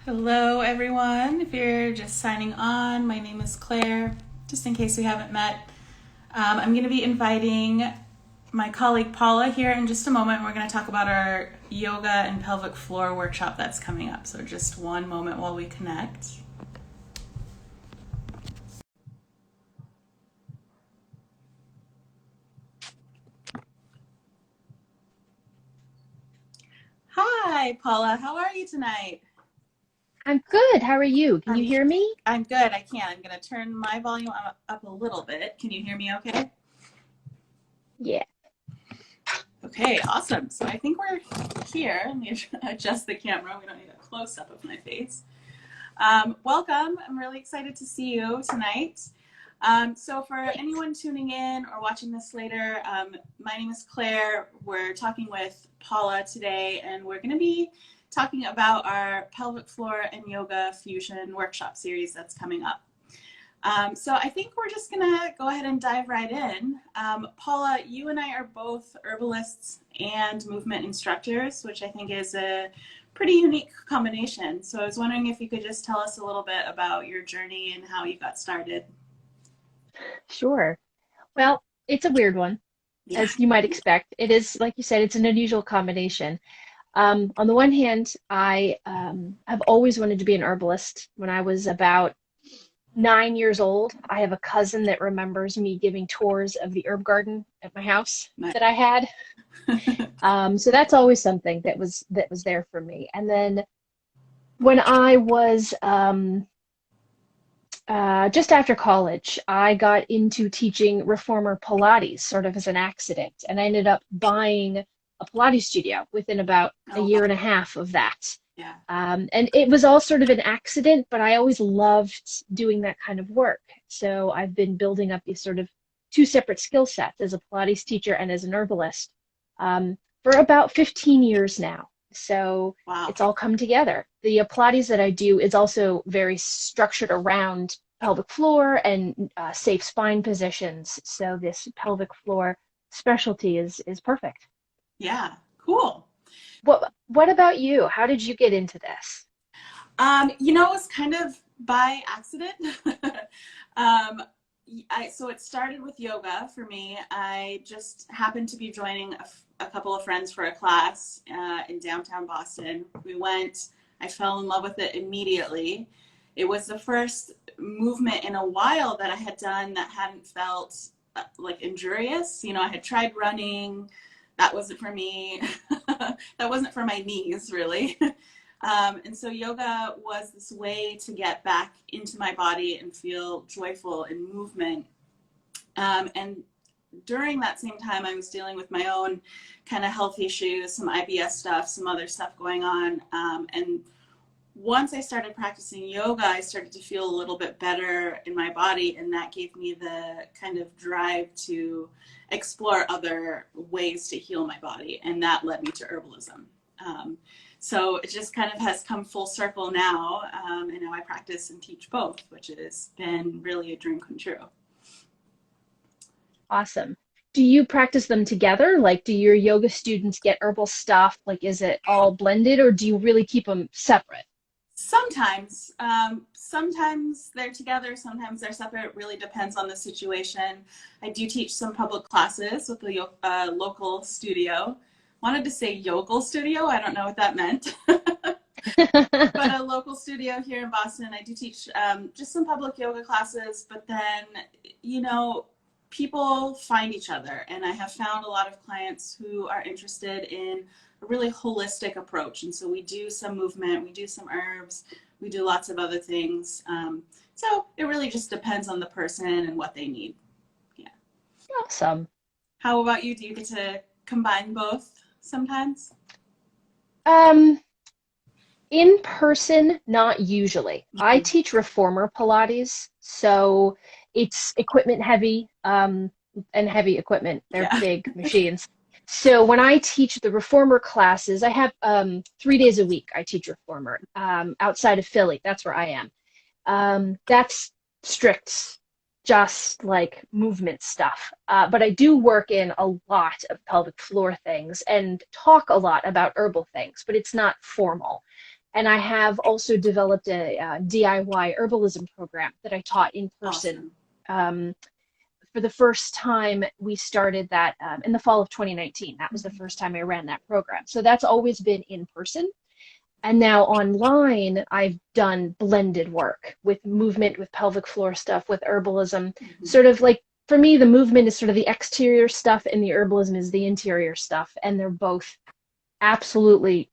Hello, everyone. If you're just signing on, my name is Claire. Just in case we haven't met, I'm going to be inviting my colleague Paula here in just a moment. We're going to talk about our yoga and pelvic floor workshop that's coming up. So, just one moment while we connect. Hi, Paula. How are you tonight? I'm good. How are you? Can you I'm hear me? I'm good. I can. I'm going to turn my volume up a little bit. Can you hear me okay? Yeah. Okay, awesome. So I think we're here. Let me adjust the camera. We don't need a close up of my face. Welcome. I'm really excited to see you tonight. So for Thanks. anyone tuning in or watching this later, my name is Claire. We're talking with Paula today, and we're going to be talking about our pelvic floor and yoga fusion workshop series that's coming up. So I think we're just gonna go ahead and dive right in. Paula, you and I are both herbalists and movement instructors, which I think is a pretty unique combination. So I was wondering if you could just tell us a little bit about your journey and how you got started. Sure. Well, it's a weird one, Yeah. as you might expect. It is, like you said, it's an unusual combination. On the one hand, I have always wanted to be an herbalist. When I was about 9 years old, I have a cousin that remembers me giving tours of the herb garden at my house Nice. that I had. So that's always something that was there for me. And then when I was just after college, I got into teaching reformer Pilates sort of as an accident, and I ended up buying a Pilates studio within about a Oh, year and a half of that. yeah. And it was all sort of an accident, but I always loved doing that kind of work. So I've been building up these sort of two separate skill sets as a Pilates teacher and as an herbalist for about 15 years now. So Wow. it's all come together. The Pilates that I do is also very structured around pelvic floor and safe spine positions. So this pelvic floor specialty is perfect. Yeah. Cool. What about you? How did you get into this? It was kind of by accident. um, so it started with yoga for me. I just happened to be joining a couple of friends for a class in downtown Boston. We went, I fell in love with it immediately. It was the first movement in a while that I had done that hadn't felt like injurious. I had tried running. That wasn't for me. That wasn't for my knees, really. And so yoga was this way to get back into my body and feel joyful in movement. And during that same time, I was dealing with my own kind of health issues, some IBS stuff, some other stuff going on. And once I started practicing yoga, I started to feel a little bit better in my body. And that gave me the kind of drive to explore other ways to heal my body. And that led me to herbalism. Um, so it just kind of has come full circle now. And now I practice and teach both, which has been really a dream come true. Awesome. Do you practice them together? Like, do your yoga students get herbal stuff? Like, is it all blended, or do you really keep them separate? Sometimes they're together, sometimes they're separate. It really depends on the situation. I do teach some public classes with the local studio. Wanted to say yoga studio. I don't know what that meant. But a local studio here in Boston. I do teach just some public yoga classes, but then, you know, people find each other. And I have found a lot of clients who are interested in a really holistic approach. And so we do some movement, we do some herbs, we do lots of other things. So it really just depends on the person and what they need. Yeah. Awesome. How about you? Do you get to combine both sometimes? Um, in person, not usually. I Mhm. teach reformer Pilates, so it's equipment heavy, and heavy equipment. They're Yeah. big machines. So when I teach the reformer classes, I have 3 days a week I teach reformer outside of Philly. That's where I am. That's strict, just like movement stuff. But I do work in a lot of pelvic floor things and talk a lot about herbal things, but it's not formal. And I have also developed a DIY herbalism program that I taught in person. Awesome. Um, for the first time, we started that in the fall of 2019. That was the Mhm. first time I ran that program. So that's always been in person. And now online, I've done blended work with movement, with pelvic floor stuff, with herbalism. Mhm. Sort of like, for me, the movement is sort of the exterior stuff and the herbalism is the interior stuff. And they're both absolutely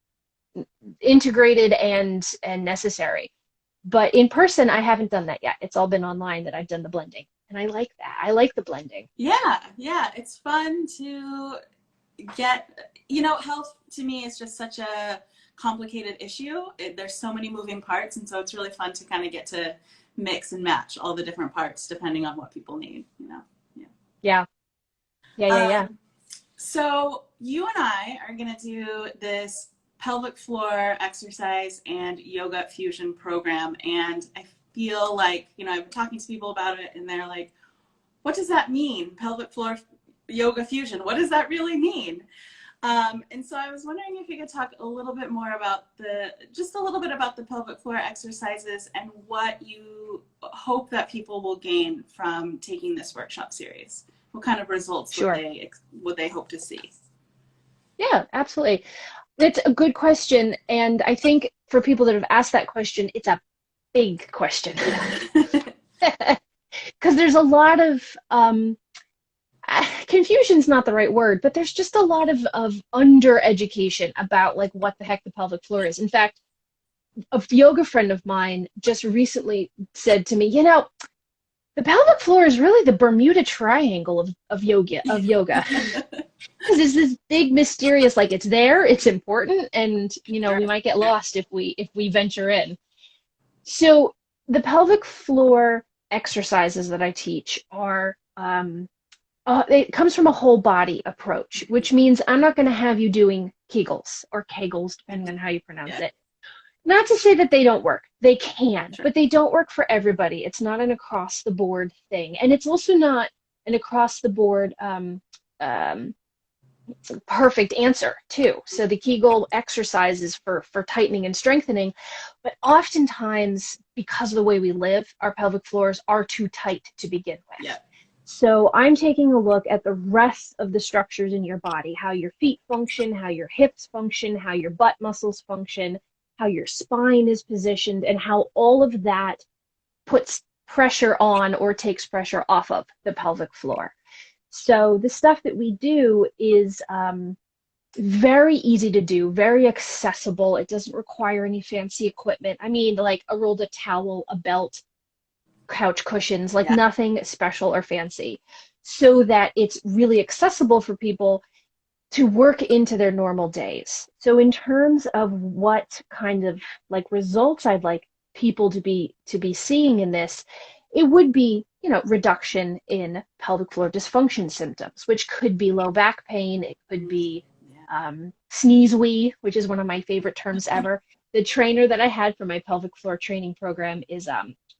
integrated and necessary. But in person, I haven't done that yet. It's all been online that I've done the blending. And I like that. I like the blending. Yeah, yeah, it's fun to get, health to me is just such a complicated issue. There's so many moving parts, and so it's really fun to kind of get to mix and match all the different parts depending on what people need. Yeah. Yeah. Yeah. Yeah. Yeah. Um, so you and I are going to do this pelvic floor exercise and yoga fusion program, and I feel like, I've been talking to people about it, and they're like, what does that mean? Pelvic floor yoga fusion. What does that really mean? And so I was wondering if you could talk a little bit more about just a little bit about the pelvic floor exercises and what you hope that people will gain from taking this workshop series. What kind of results would Sure. they hope to see? Yeah, absolutely. That's a good question. And I think for people that have asked that question, it's a big question. Because there's a lot of confusion's not the right word, but there's just a lot of under education about like what the heck the pelvic floor is. In fact, a yoga friend of mine just recently said to me, the pelvic floor is really the Bermuda Triangle of yoga. Because it's this big mysterious, like it's there, it's important, and we might get lost if we venture in. So the pelvic floor exercises that I teach are it comes from a whole body approach, which means I'm not going to have you doing Kegels or Kegels, depending on how you pronounce Yeah, it. Not to say that they don't work. They can, sure. but they don't work for everybody. It's not an across the board thing. And it's also not an across the board um, perfect answer too. So the Kegel exercises for tightening and strengthening, but oftentimes because of the way we live, our pelvic floors are too tight to begin with. Yeah. So I'm taking a look at the rest of the structures in your body, how your feet function, how your hips function, how your butt muscles function, how your spine is positioned, and how all of that puts pressure on or takes pressure off of the pelvic floor. So the stuff that we do is very easy to do, very accessible. It doesn't require any fancy equipment. I mean, like a rolled a towel, a belt, couch cushions, like Yeah. nothing special or fancy, so that it's really accessible for people to work into their normal days. So in terms of what kind of like results I'd like people to be seeing in this, it would be, reduction in pelvic floor dysfunction symptoms, which could be low back pain, it could be Yeah. sneeze wee, which is one of my favorite terms ever. The trainer that I had for my pelvic floor training program is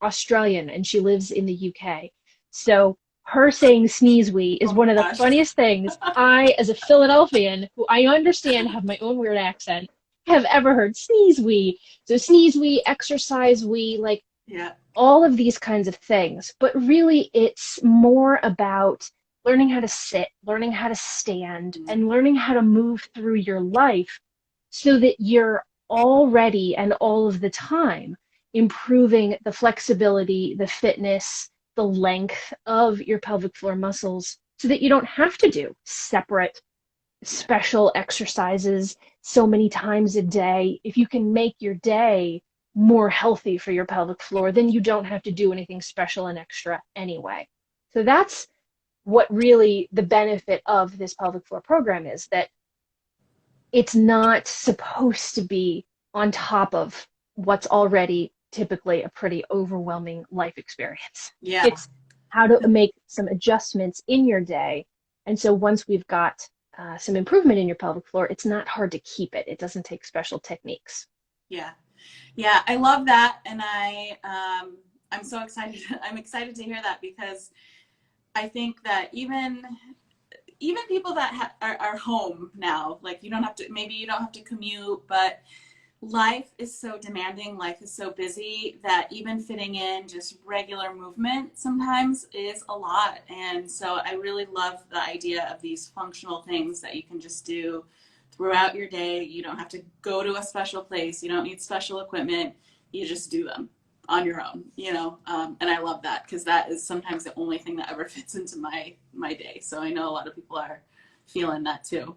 Australian, and she lives in the UK. So her saying sneeze wee is Oh one of my the gosh. funniest things I, as a Philadelphian, who I understand have my own weird accent, have ever heard. Sneeze wee. So sneeze wee, exercise wee, like Yeah. all of these kinds of things. But really, it's more about learning how to sit, learning how to stand, Mm. and learning how to move through your life so that you're already and all of the time improving the flexibility, the fitness, the length of your pelvic floor muscles so that you don't have to do separate Yeah. special exercises so many times a day. If you can make your day more healthy for your pelvic floor, then you don't have to do anything special and extra anyway. So that's what really the benefit of this pelvic floor program is, that it's not supposed to be on top of what's already typically a pretty overwhelming life experience. Yeah. It's how to make some adjustments in your day. And so once we've got some improvement in your pelvic floor, it's not hard to keep it. It doesn't take special techniques. Yeah. Yeah. I love that. And I'm so excited. I'm excited to hear that because I think that even people that are home now, like maybe you don't have to commute, but Life is so demanding, life is so busy that even fitting in just regular movement sometimes is a lot. And so I really love the idea of these functional things that you can just do throughout your day. You don't have to go to a special place, you don't need special equipment, you just do them on your own, you know. And I love that because that is sometimes the only thing that ever fits into my day. So I know a lot of people are feeling that too.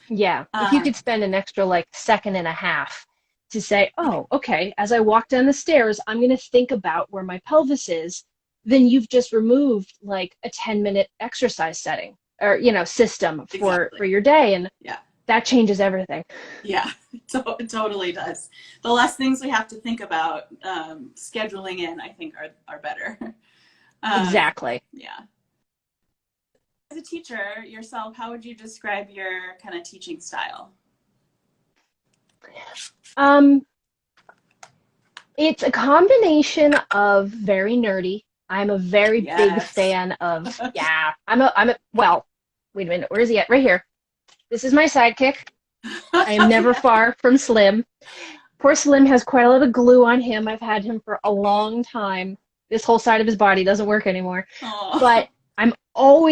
Yeah, if you Um, could spend an extra like second and a half to say, oh, okay, as I walk down the stairs, I'm going to think about where my pelvis is, then you've just removed like a 10-minute exercise setting or, system for exactly. your day. And Yeah. that changes everything. Yeah, it totally does. The less things we have to think about scheduling in, I think, are better. Exactly. Yeah. As a teacher yourself, how would you describe your kind of teaching style? Um, it's a combination of very nerdy. I'm a very big Yes. fan of, yeah, well, wait a minute, where is he at? Right here. This is my sidekick. I am never Yeah. far from Slim. Poor Slim has quite a lot of glue on him. I've had him for a long time. This whole side of his body doesn't work anymore. But Oh,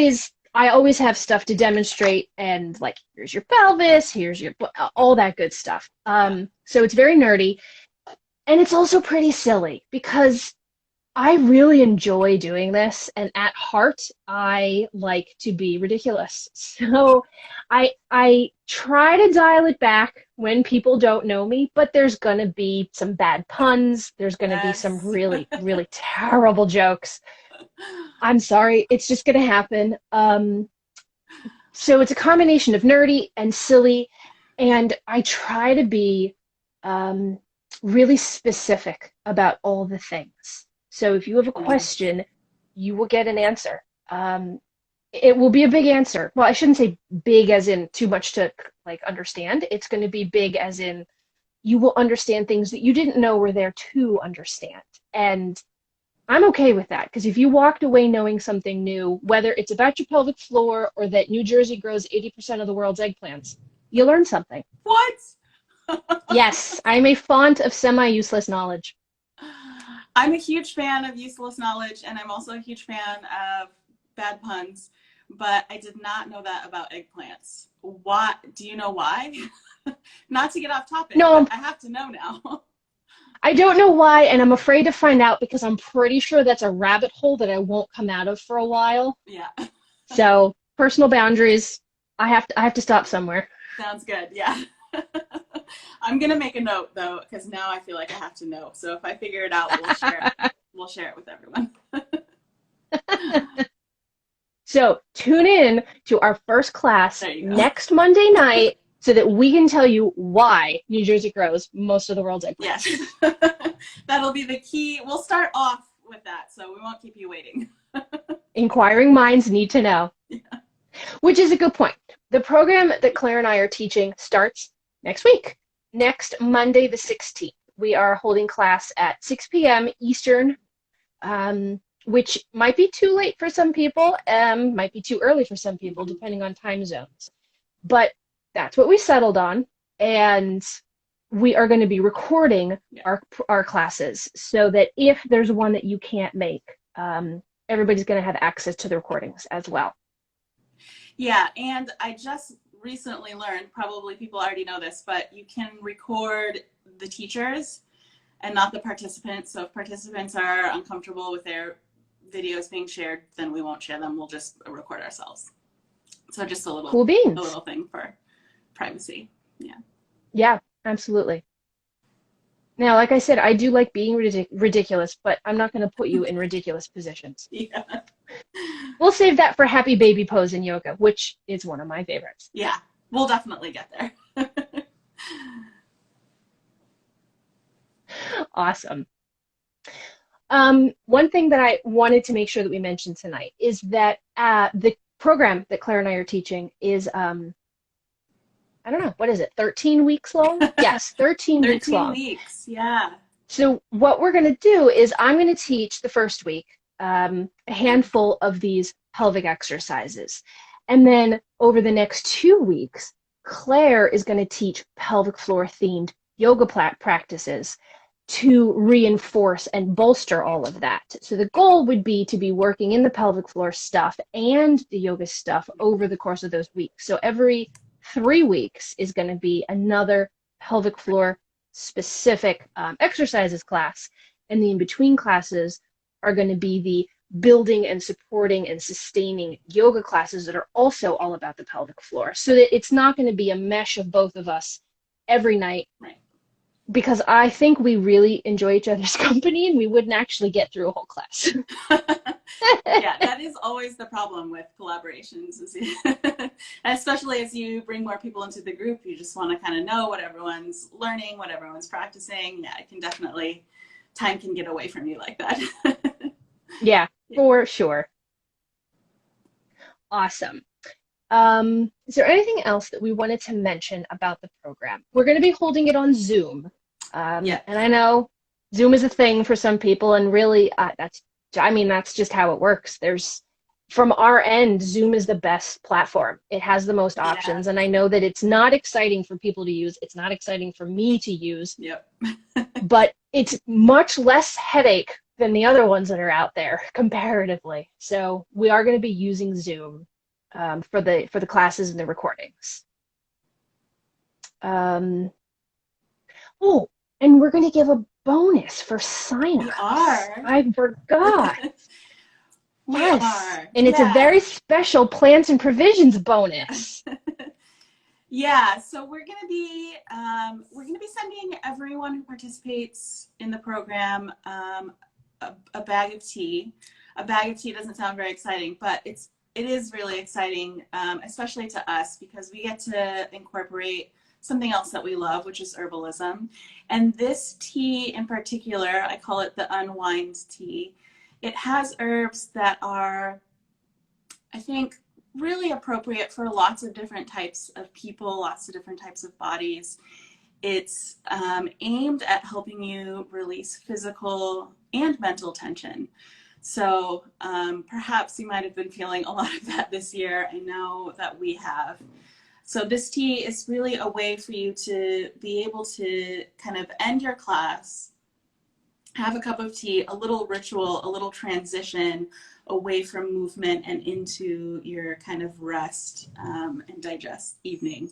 I always have stuff to demonstrate and like, here's your pelvis, here's your, all that good stuff. yeah. So it's very nerdy. And it's also pretty silly because I really enjoy doing this, and at heart, I like to be ridiculous. So I try to dial it back when people don't know me, but there's gonna be some bad puns. There's gonna be some Yes. really, really terrible jokes. I'm sorry, it's just gonna happen. So it's a combination of nerdy and silly, and I try to be um, really specific about all the things. So if you have a Yes. question, you will get an answer. It will be a big answer. Well, I shouldn't say big as in too much to like understand. It's going to be big as in you will understand things that you didn't know were there to understand. And I'm okay with that because if you walked away knowing something new, whether it's about your pelvic floor or that New Jersey grows 80% of the world's eggplants, you learn something. What? Yes, I'm a font of semi-useless knowledge. I'm a huge fan of useless knowledge, and I'm also a huge fan of bad puns, but I did not know that about eggplants. Why? Do you know why? Not to get off topic, but No, I have to know now. I don't know why, and I'm afraid to find out because I'm pretty sure that's a rabbit hole that I won't come out of for a while. Yeah, So, personal boundaries, I have to stop somewhere. sounds good. Yeah. I'm gonna make a note though, because now I feel like I have to know. So if I figure it out, we'll share it. We'll share it with everyone. So, tune in to our first class There you go. next Monday night so that we can tell you why New Jersey grows most of the world's Yes. eggplants. That'll be the key. We'll start off with that, so we won't keep you waiting. Inquiring minds need to know, Yeah. which is a good point. The program that Claire and I are teaching starts next week, next Monday, the 16th. We are holding class at 6 p.m. Eastern, which might be too late for some people, might be too early for some people, depending on time zones. But that's what we settled on. And we are going to be recording Yeah. our classes so that if there's one that you can't make, everybody's going to have access to the recordings as well. Yeah, and I just recently learned, probably people already know this, but you can record the teachers and not the participants. So if participants are uncomfortable with their videos being shared, then we won't share them. We'll just record ourselves. So just Cool a beans. little thing for privacy. Yeah. Yeah, absolutely. Now, like I said, I do like being ridiculous, but I'm not going to put you in ridiculous positions. Yeah. We'll save that for happy baby pose in yoga, which is one of my favorites. Yeah. We'll definitely get there. Awesome. One thing that I wanted to make sure that we mentioned tonight is that the program that Claire and I are teaching is, I don't know, what is it, 13 weeks long? Yes, 13 weeks 13 long. weeks. Yeah. So what we're going to do is I'm going to teach the first week a handful of these pelvic exercises. And then over the next 2 weeks, Claire is going to teach pelvic floor themed yoga practices to reinforce and bolster all of that. So the goal would be to be working in the pelvic floor stuff and the yoga stuff over the course of those weeks. So every 3 weeks is going to be another pelvic floor specific exercises class. And the in-between classes are going to be the building and supporting and sustaining yoga classes that are also all about the pelvic floor. So that it's not going to be a mesh of both of us every night. Right. Because I think we really enjoy each other's company and we wouldn't actually get through a whole class. Yeah, that is always the problem with collaborations, especially as you bring more people into the group. You just want to kind of know what everyone's learning, what everyone's practicing. Yeah, it can definitely, time can get away from you like that. Yeah, for sure. Awesome. Is there anything else that we wanted to mention about the program? We're going to be holding it on Zoom. Yeah. And I know Zoom is a thing for some people, and really, that's just how it works. From our end, Zoom is the best platform. It has the most options, and I know that it's not exciting for people to use. It's not exciting for me to use. Yep. But it's much less headache than the other ones that are out there comparatively. So we are going to be using Zoom for the classes and the recordings. Oh, and we're going to give a bonus for sign-ups. We are. I forgot. Yes. Are. And it's a very special plans and provisions bonus. Yeah, so we're gonna be sending everyone who participates in the program a bag of tea. A bag of tea doesn't sound very exciting, but it is really exciting, especially to us, because we get to incorporate something else that we love, which is herbalism. And this tea in particular, I call it the Unwind Tea. It has herbs that are, I think, really appropriate for lots of different types of people, lots of different types of bodies. It's aimed at helping you release physical and mental tension. So perhaps you might have been feeling a lot of that this year. I know that we have. So this tea is really a way for you to be able to kind of end your class, have a cup of tea, a little ritual, a little transition away from movement and into your kind of rest and digest evening,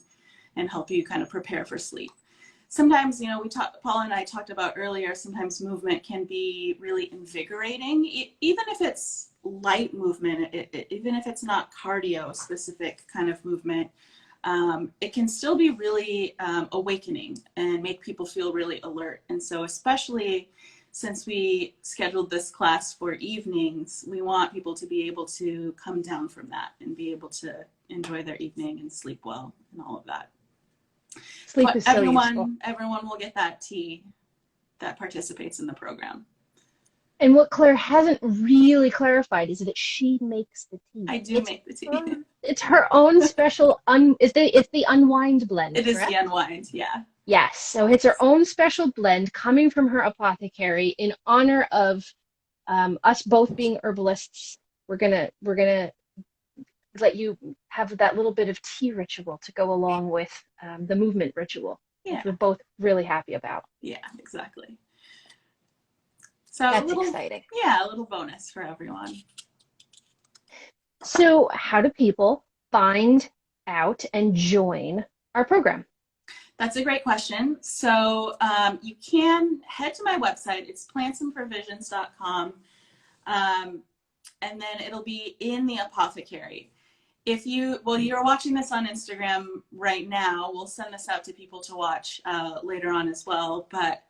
and help you kind of prepare for sleep. Sometimes, Paula and I talked about earlier, sometimes movement can be really invigorating, even if it's light movement, even if it's not cardio specific kind of movement. It can still be really awakening and make people feel really alert. And so especially since we scheduled this class for evenings, we want people to be able to come down from that and be able to enjoy their evening and sleep well and all of that. Sleep is so useful. Everyone will get that tea that participates in the program. And what Claire hasn't really clarified is that she makes the tea. I do make the tea. It's her own special, it's the Unwind blend, It correct? is the Unwind, yeah. Yes, so it's her own special blend coming from her apothecary in honor of us both being herbalists. We're gonna let you have that little bit of tea ritual to go along with the movement ritual, which we're both really happy about. Yeah, exactly. So that's exciting. Yeah, a little bonus for everyone. So how do people find out and join our program? That's a great question. So you can head to my website. It's plantsandprovisions.com. And then it'll be in the apothecary. You're watching this on Instagram right now. We'll send this out to people to watch later on as well. But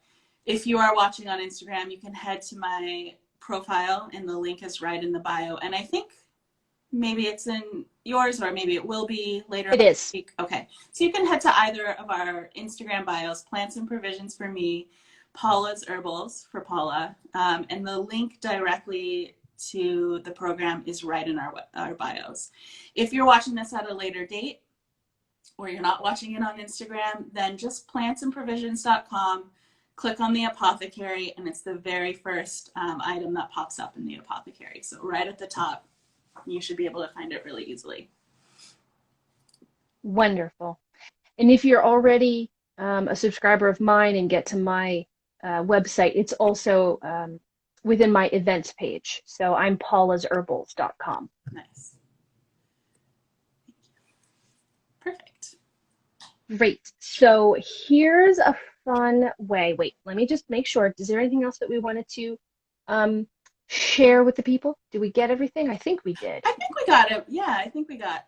if you are watching on Instagram, you can head to my profile and the link is right in the bio. And I think maybe it's in yours, or maybe it will be later. It is. Week. Okay. So you can head to either of our Instagram bios, Plants and Provisions for me, Paula's Herbals for Paula. And the link directly to the program is right in our bios. If you're watching this at a later date, or you're not watching it on Instagram, then just plantsandprovisions.com, click on the apothecary, and it's the very first item that pops up in the apothecary. So right at the top, you should be able to find it really easily. Wonderful. And if you're already a subscriber of mine and get to my website, it's also within my events page. So I'm paulasherbals.com. Nice. Perfect. Great. So here's a fun way. Wait, let me just make sure. Is there anything else that we wanted to share with the people? Did we get everything? I think we did. I think we got it. Yeah, I think we got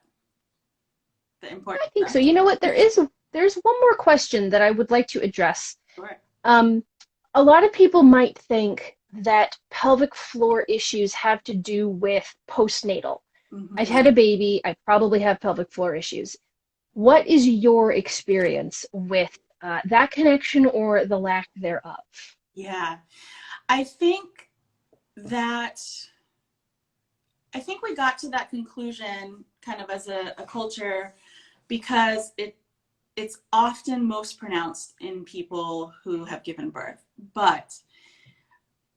the important I think stuff. so. You know what? There's one more question that I would like to address. Sure. A lot of people might think that pelvic floor issues have to do with postnatal. Mm-hmm. I've had a baby. I probably have pelvic floor issues. What is your experience with that connection or the lack thereof? Yeah, I think that we got to that conclusion kind of as a culture because it's often most pronounced in people who have given birth. But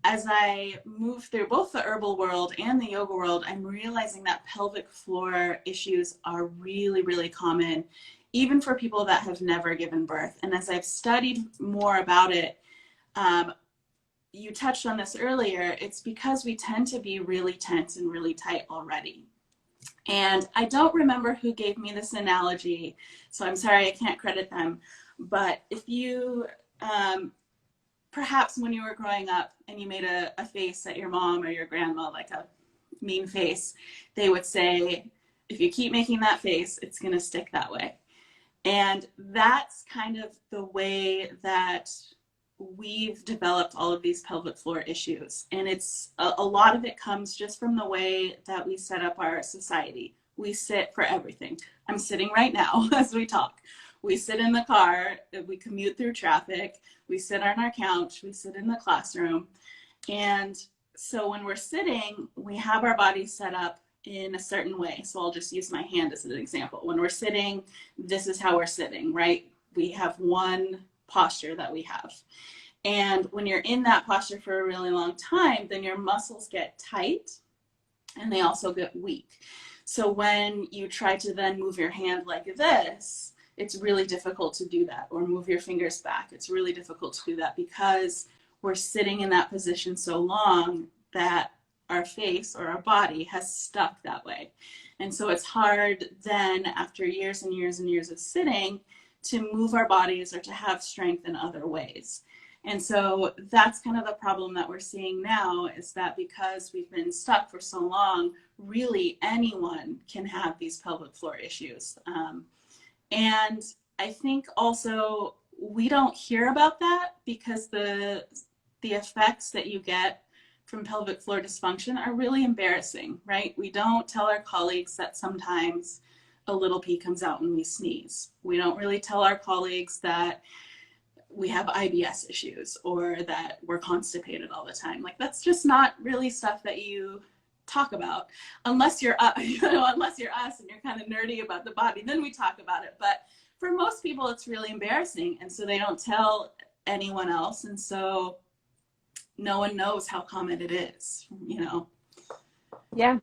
as I move through both the herbal world and the yoga world, I'm realizing that pelvic floor issues are really, really common, even for people that have never given birth. And as I've studied more about it, you touched on this earlier, it's because we tend to be really tense and really tight already. And I don't remember who gave me this analogy, so I'm sorry I can't credit them. But if you, perhaps when you were growing up and you made a face at your mom or your grandma, like a mean face, they would say, if you keep making that face, it's going to stick that way. And that's kind of the way that we've developed all of these pelvic floor issues. And it's a lot of it comes just from the way that we set up our society. We sit for everything. I'm sitting right now as we talk. We sit in the car, we commute through traffic, we sit on our couch, we sit in the classroom. And so when we're sitting, we have our body set up in a certain way. So I'll just use my hand as an example. When we're sitting, this is how we're sitting, right? We have one posture that we have. And when you're in that posture for a really long time, then your muscles get tight and they also get weak. So when you try to then move your hand like this, it's really difficult to do that, or move your fingers back. It's really difficult to do that because we're sitting in that position so long that our face or our body has stuck that way. And so it's hard then, after years and years and years of sitting, to move our bodies or to have strength in other ways. And so that's kind of the problem that we're seeing now, is that because we've been stuck for so long, really anyone can have these pelvic floor issues. And I think also we don't hear about that because the effects that you get from pelvic floor dysfunction are really embarrassing, right? We don't tell our colleagues that sometimes a little pee comes out when we sneeze. We don't really tell our colleagues that we have IBS issues or that we're constipated all the time. Like, that's just not really stuff that you talk about unless you're unless you're us and you're kind of nerdy about the body, then we talk about it. But for most people, it's really embarrassing, and so they don't tell anyone else, and so no one knows how common it is, you know. Yeah,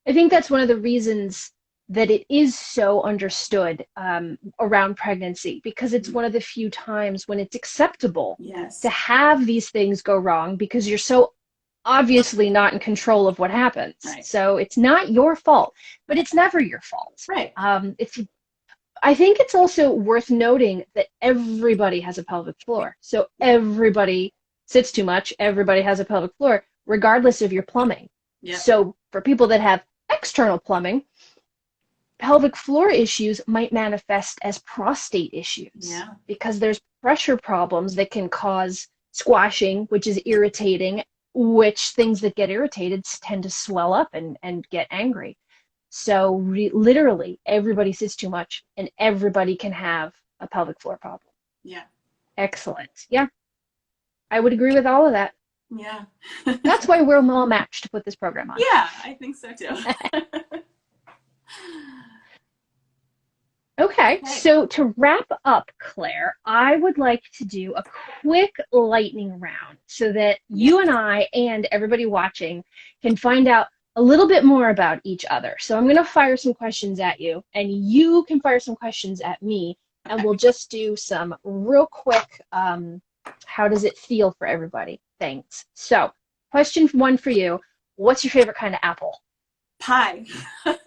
I think that's one of the reasons that it is so understood around pregnancy, because it's one of the few times when it's acceptable to have these things go wrong, because you're so obviously not in control of what happens. Right. So it's not your fault, but it's never your fault. Right. I think it's also worth noting that everybody has a pelvic floor. So everybody sits too much. Everybody has a pelvic floor, regardless of your plumbing. Yep. So for people that have external plumbing, pelvic floor issues might manifest as prostate issues, because there's pressure problems that can cause squashing, which is irritating, which things that get irritated tend to swell up and get angry. So literally everybody sits too much, and everybody can have a pelvic floor problem. Yeah. Excellent. Yeah. I would agree with all of that. Yeah. That's why we're all matched to put this program on. Yeah, I think so too. Okay, so to wrap up, Claire, I would like to do a quick lightning round so that you and I and everybody watching can find out a little bit more about each other. So I'm going to fire some questions at you, and you can fire some questions at me, and we'll just do some real quick, how does it feel for everybody? Thanks. So, question one for you. What's your favorite kind of apple? Pie. That's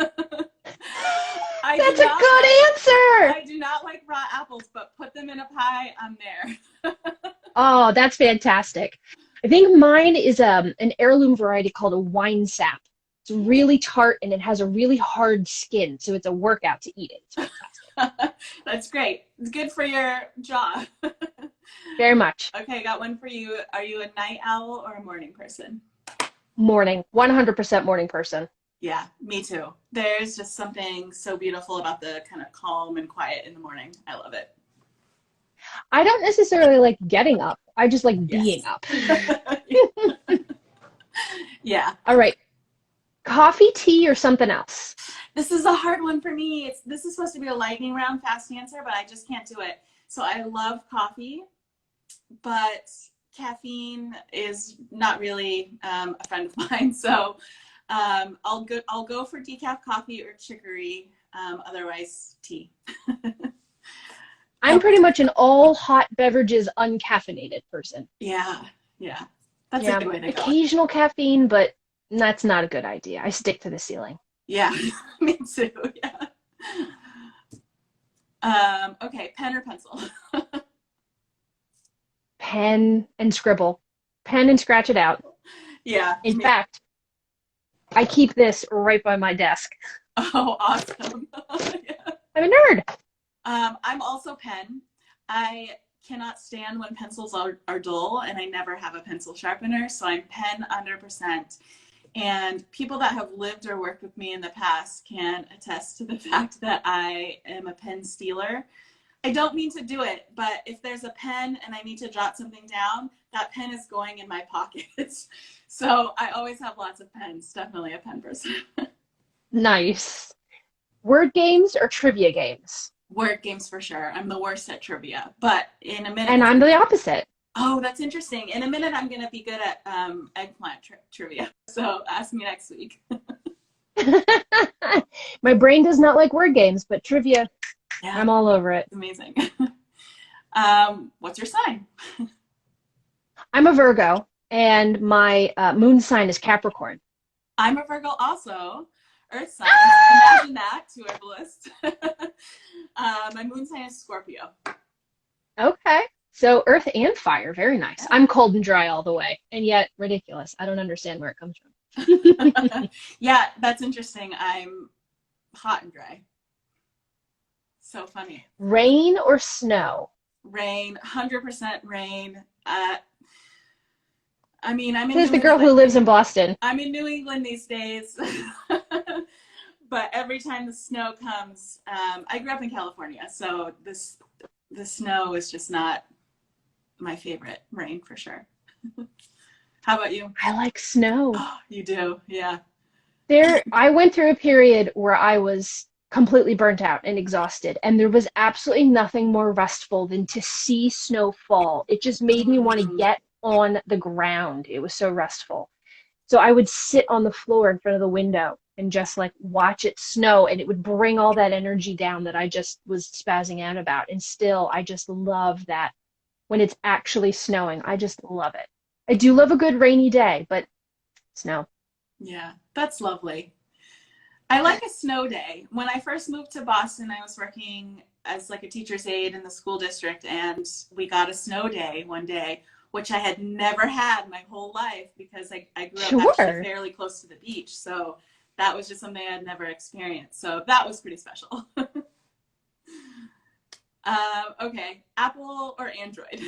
a good answer. I do not like raw apples, but put them in a pie, I'm there. Oh, that's fantastic. I think mine is an heirloom variety called a wine sap. It's really tart and it has a really hard skin, so it's a workout to eat it. It's fantastic. That's great. It's good for your jaw. Very much. Okay, I got one for you. Are you a night owl or a morning person? Morning. 100% morning person. Yeah, me too. There's just something so beautiful about the kind of calm and quiet in the morning. I love it. I don't necessarily like getting up. I just like being up. Yeah. All right. Coffee, tea, or something else? This is a hard one for me. This is supposed to be a lightning round fast answer, but I just can't do it. So I love coffee, but caffeine is not really a friend of mine. So I'll go for decaf coffee or chicory. Otherwise, tea. I'm pretty much an all hot beverages uncaffeinated person. Yeah. That's a good way to go. Occasional caffeine, but that's not a good idea. I stick to the ceiling. Yeah, me too. Yeah. Okay, pen or pencil? Pen and scribble. Pen and scratch it out. Yeah. In fact, I keep this right by my desk. Oh, awesome. Yeah. I'm a nerd. I'm also pen. I cannot stand when pencils are dull, and I never have a pencil sharpener, so I'm pen 100%. And people that have lived or worked with me in the past can attest to the fact that I am a pen stealer. I don't mean to do it, but if there's a pen and I need to jot something down, that pen is going in my pockets. So I always have lots of pens. Definitely a pen person. Nice. Word games or trivia games? Word games for sure. I'm the worst at trivia, but in a minute. And I'm the opposite. Oh, that's interesting. In a minute, I'm going to be good at eggplant trivia. So ask me next week. My brain does not like word games, but trivia, yeah, I'm all over it. It's amazing. What's your sign? I'm a Virgo, and my moon sign is Capricorn. I'm a Virgo also. Earth sign. Imagine that, to herbalist. My moon sign is Scorpio. Okay. So earth and fire. Very nice. Yeah. I'm cold and dry all the way, and yet ridiculous. I don't understand where it comes from. Yeah, that's interesting. I'm hot and dry. So funny. Rain or snow? Rain. 100% rain. I mean, I'm in This is the girl who lives in Boston. I'm in New England these days. But every time the snow comes, I grew up in California, so the snow is just not my favorite. Rain for sure. How about you? I like snow. Oh, you do, yeah. I went through a period where I was completely burnt out and exhausted, and there was absolutely nothing more restful than to see snow fall. It just made me want to get on the ground. It was so restful. So I would sit on the floor in front of the window and just like watch it snow, and it would bring all that energy down that I just was spazzing out about. And still, I just love that when it's actually snowing. I just love it. I do love a good rainy day, but snow. Yeah, that's lovely. I like a snow day. When I first moved to Boston, I was working as like a teacher's aide in the school district, and we got a snow day one day, which I had never had my whole life because I grew up actually fairly close to the beach. So that was just something I had never experienced. So that was pretty special. Okay, Apple or Android?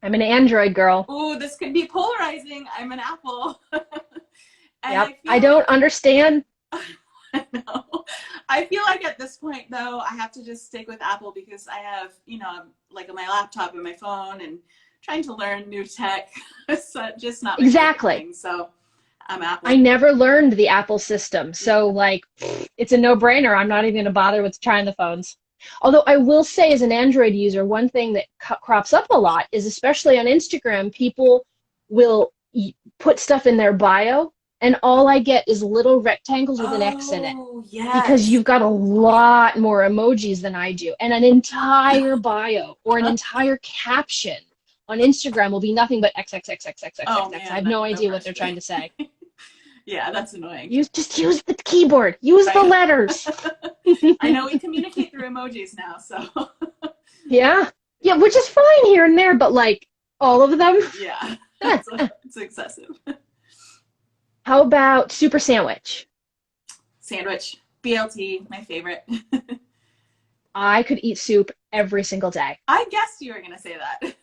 I'm an Android girl. Ooh, this could be polarizing. I'm an Apple. Yep. I don't understand. No. I feel like at this point, though, I have to just stick with Apple because I have, like my laptop and my phone and trying to learn new tech. So just not exactly. So I'm Apple. I never learned the Apple system. So like, it's a no-brainer. I'm not even going to bother with trying the phones. Although I will say as an Android user, one thing that crops up a lot is, especially on Instagram, people will put stuff in their bio and all I get is little rectangles with an X in it Oh, because yes. you've got a lot more emojis than I do. And an entire bio or an entire caption on Instagram will be nothing but Oh XXXXXXX. I man, have no no idea what they're pressure. trying to say. Yeah, that's annoying. Just use the keyboard. Use the Right. letters. I know we communicate through emojis now, so Yeah. Yeah, which is fine here and there, but like all of them. yeah, it's excessive. How about super sandwich? Sandwich, BLT, my favorite. I could eat soup every single day. I guessed you were going to say that.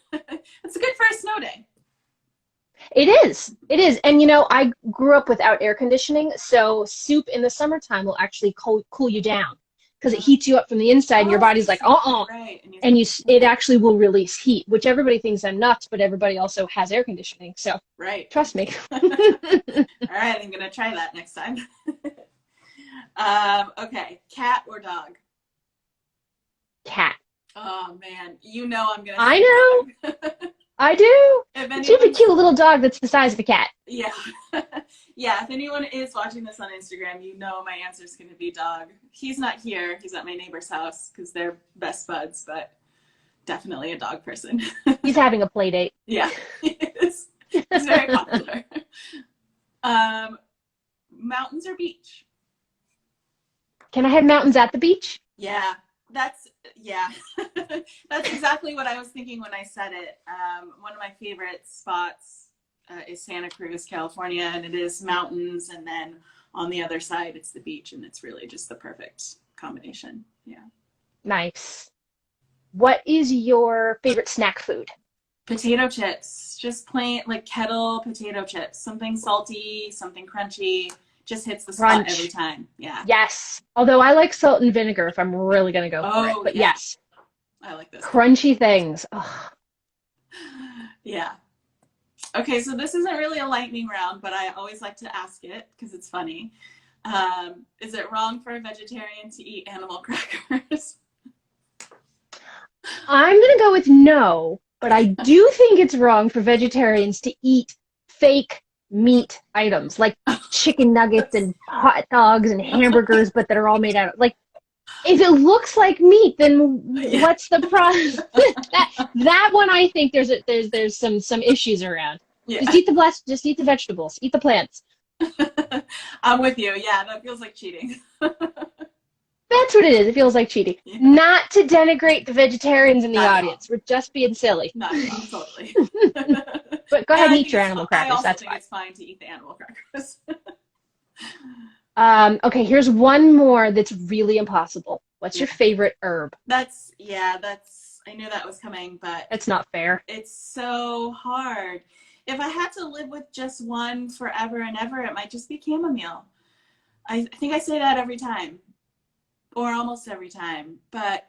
It's good for a snow day. It is. It is. And you know, I grew up without air conditioning, so soup in the summertime will actually cool you down because it heats you up from the inside and your Oh, body's like, uh-uh. right. And it actually will release heat, which everybody thinks I'm nuts, but everybody also has air conditioning. So right. trust me. All right, I'm going to try that next time. Okay, cat or dog? Cat. Oh man, you know I'm gonna I say know. dog. I do. If It's just a anyone's, cute little dog that's the size of a cat. yeah, yeah. If anyone is watching this on Instagram, you know my answer is gonna be dog. He's not here. He's at my neighbor's house because they're best buds, but definitely a dog person. He's having a play date. Yeah, he is. He's very popular. Mountains or beach? Can I have mountains at the beach? Yeah, yeah. That's exactly what I was thinking when I said it. One of my favorite spots is Santa Cruz, California, and it is mountains, and then on the other side it's the beach, and it's really just the perfect combination. Yeah. Nice. What is your favorite snack food? Potato chips, just plain like kettle potato chips, something salty, something crunchy, just hits the spot every Crunch. time. Yeah. Yes. Although I like salt and vinegar if I'm really going to go for it. Oh, But yeah. yes, I like this. crunchy things. Ugh. Yeah. Okay, so this isn't really a lightning round, but I always like to ask it because it's funny. Is it wrong for a vegetarian to eat animal crackers? I'm going to go with no, but I do think it's wrong for vegetarians to eat fake meat items like chicken nuggets and hot dogs and hamburgers, but that are all made out of like if it looks like meat, then what's the problem? that one I think there's some issues around. Yeah. Just eat the vegetables, eat the plants. I'm with you. Yeah, that feels like cheating. That's what it is. It feels like cheating. Yeah. Not to denigrate the vegetarians in the Not audience. We're just being silly. Not at all, totally. But go ahead and eat your animal crackers. I also That's think fine. it's fine to eat the animal crackers. Okay, here's one more that's really impossible. What's your favorite herb? I knew that was coming, but It's not fair. it's so hard. If I had to live with just one forever and ever, it might just be chamomile. I think I say that every time, or almost every time, but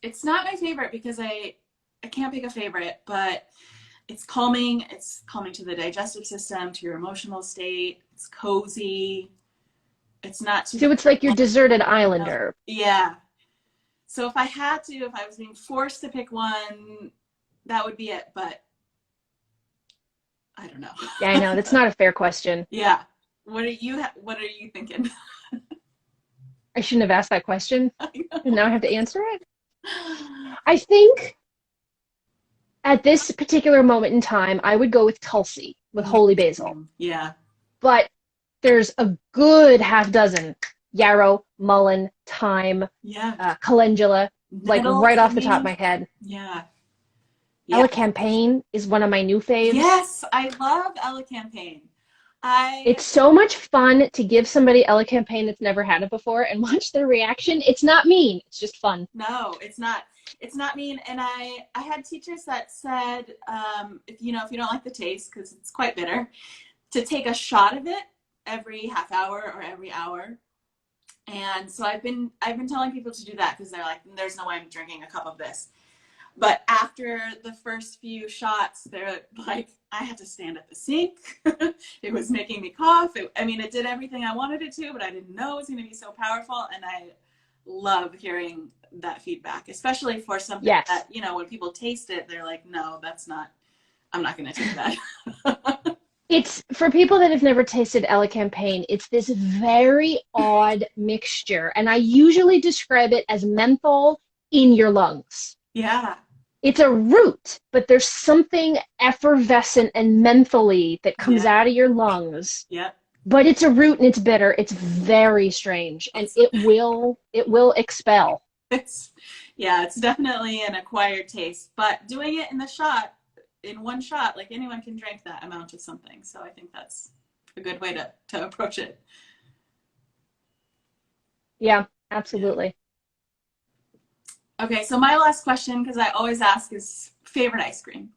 it's not my favorite because I can't pick a favorite, but it's calming. It's calming to the digestive system, to your emotional state. It's cozy. It's not too. So it's like your deserted island herb. Yeah. So if I was being forced to pick one, that would be it. But I don't know. Yeah, I know. That's not a fair question. Yeah. What are you thinking? I shouldn't have asked that question. And now I have to answer it. I think at this particular moment in time, I would go with Tulsi, with holy basil. Yeah. But there's a good half dozen: yarrow, mullein, thyme, Yeah. calendula, like Nettle, right off the top of my head. Yeah. Elecampane is one of my new faves. Yes, I love elecampane. It's so much fun to give somebody elecampane that's never had it before and watch their reaction. It's not mean. It's just fun. No, it's not. It's not mean. And I had teachers that said, if you don't like the taste, because it's quite bitter, to take a shot of it every half hour or every hour. And so I've been telling people to do that because they're like, there's no way I'm drinking a cup of this. But after the first few shots, they're like, I had to stand at the sink. It was making me cough. It did everything I wanted it to, but I didn't know it was going to be so powerful. And I love hearing that feedback, especially for something that, when people taste it, they're like, no, I'm not going to take that. It's for people that have never tasted elecampane, it's this very odd mixture, and I usually describe it as menthol in your lungs. Yeah. It's a root, but there's something effervescent and mentholy that comes Yeah. out of your lungs. Yep. But it's a root and it's bitter. It's very strange, and It's, it will expel. it's yeah, it's definitely an acquired taste, but doing it in the shot, in one shot, like anyone can drink that amount of something. So I think that's a good way to approach it. Yeah, Yeah. absolutely. Okay, so my last question, because I always ask, is favorite ice cream.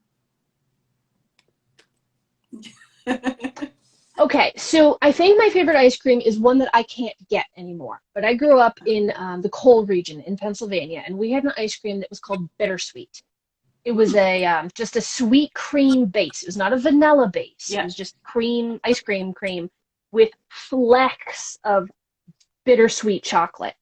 Okay, so I think my favorite ice cream is one that I can't get anymore. But I grew up in the coal region in Pennsylvania, and we had an ice cream that was called bittersweet. It was Hmm. a just a sweet cream base. It was not a vanilla base. It Yeah. was just cream, ice cream with flecks of bittersweet chocolate,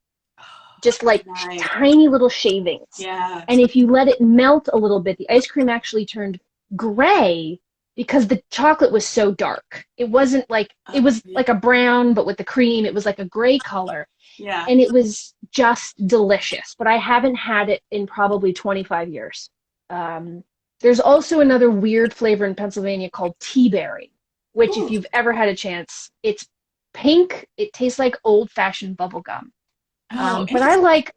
just like Nice. tiny little shavings. Yeah. And if you let it melt a little bit, the ice cream actually turned gray because the chocolate was so dark. It was Yeah. like a brown, but with the cream, it was like a gray color. Yeah. And it was just delicious. But I haven't had it in probably 25 years. Um, there's also another weird flavor in Pennsylvania called tea berry, which, if Ooh. you've ever had a chance, it's pink. It tastes like old-fashioned bubble gum. Oh, But I interesting. like,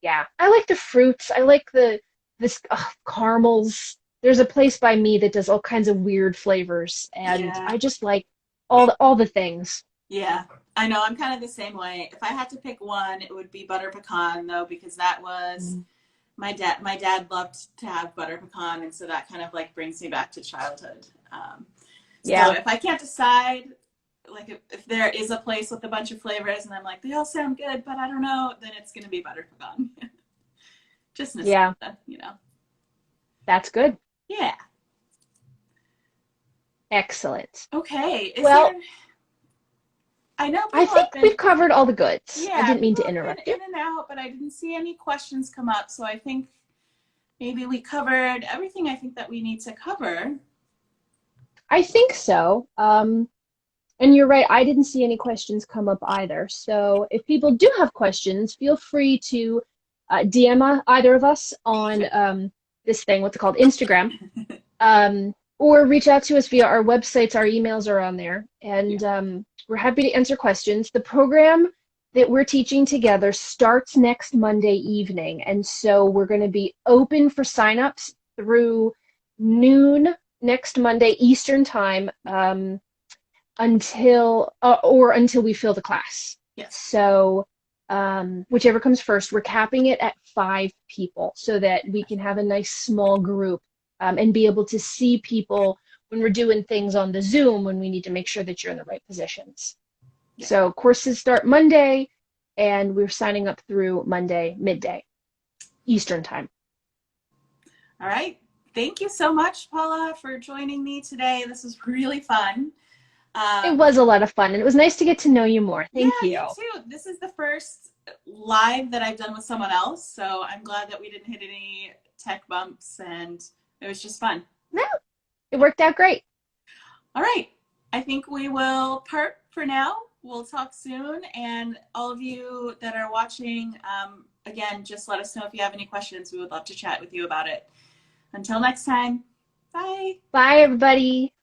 yeah, I like the fruits. I like this caramels. There's a place by me that does all kinds of weird flavors, and Yeah. I just like all the things. Yeah. I know. I'm kind of the same way. If I had to pick one, it would be butter pecan, though, because that was Mm. my dad loved to have butter pecan, and so that kind of like brings me back to childhood. So Yeah, if I can't decide, like if there is a place with a bunch of flavors and I'm like, they all sound good, but I don't know, then it's gonna be butter pecan. Just yeah, nostalgia, you know. that's good. Yeah. Excellent. Okay. Is there? Well, I know I people think have been. we've covered all the goods. I Yeah, didn't mean people to have been interrupt you. in and out, but I didn't see any questions come up. So I think maybe we covered everything I think that we need to cover. I think so. And you're right, I didn't see any questions come up either. So if people do have questions, feel free to DM either of us on this thing, what's it called, Instagram, or reach out to us via our websites. Our emails are on there, Yeah. and we're happy to answer questions. The program that we're teaching together starts next Monday evening, and so we're going to be open for signups through noon next Monday Eastern time. Until we fill the class. Yes. So whichever comes first, we're capping it at 5 people so that we can have a nice small group and be able to see people when we're doing things on the Zoom when we need to make sure that you're in the right positions. Yeah. So courses start Monday, and we're signing up through Monday midday Eastern time. All right. Thank you so much, Paula, for joining me today. This was really fun. It Um, was a lot of fun, and it was nice to get to know you more. yeah, Thank you you. too. This is the first live that I've done with someone else, so I'm glad that we didn't hit any tech bumps and it was just fun. No, it worked out great. All right. I think we will part for now. We'll talk soon. And all of you that are watching, again, just let us know if you have any questions. We would love to chat with you about it. Until next time, bye. Bye, everybody.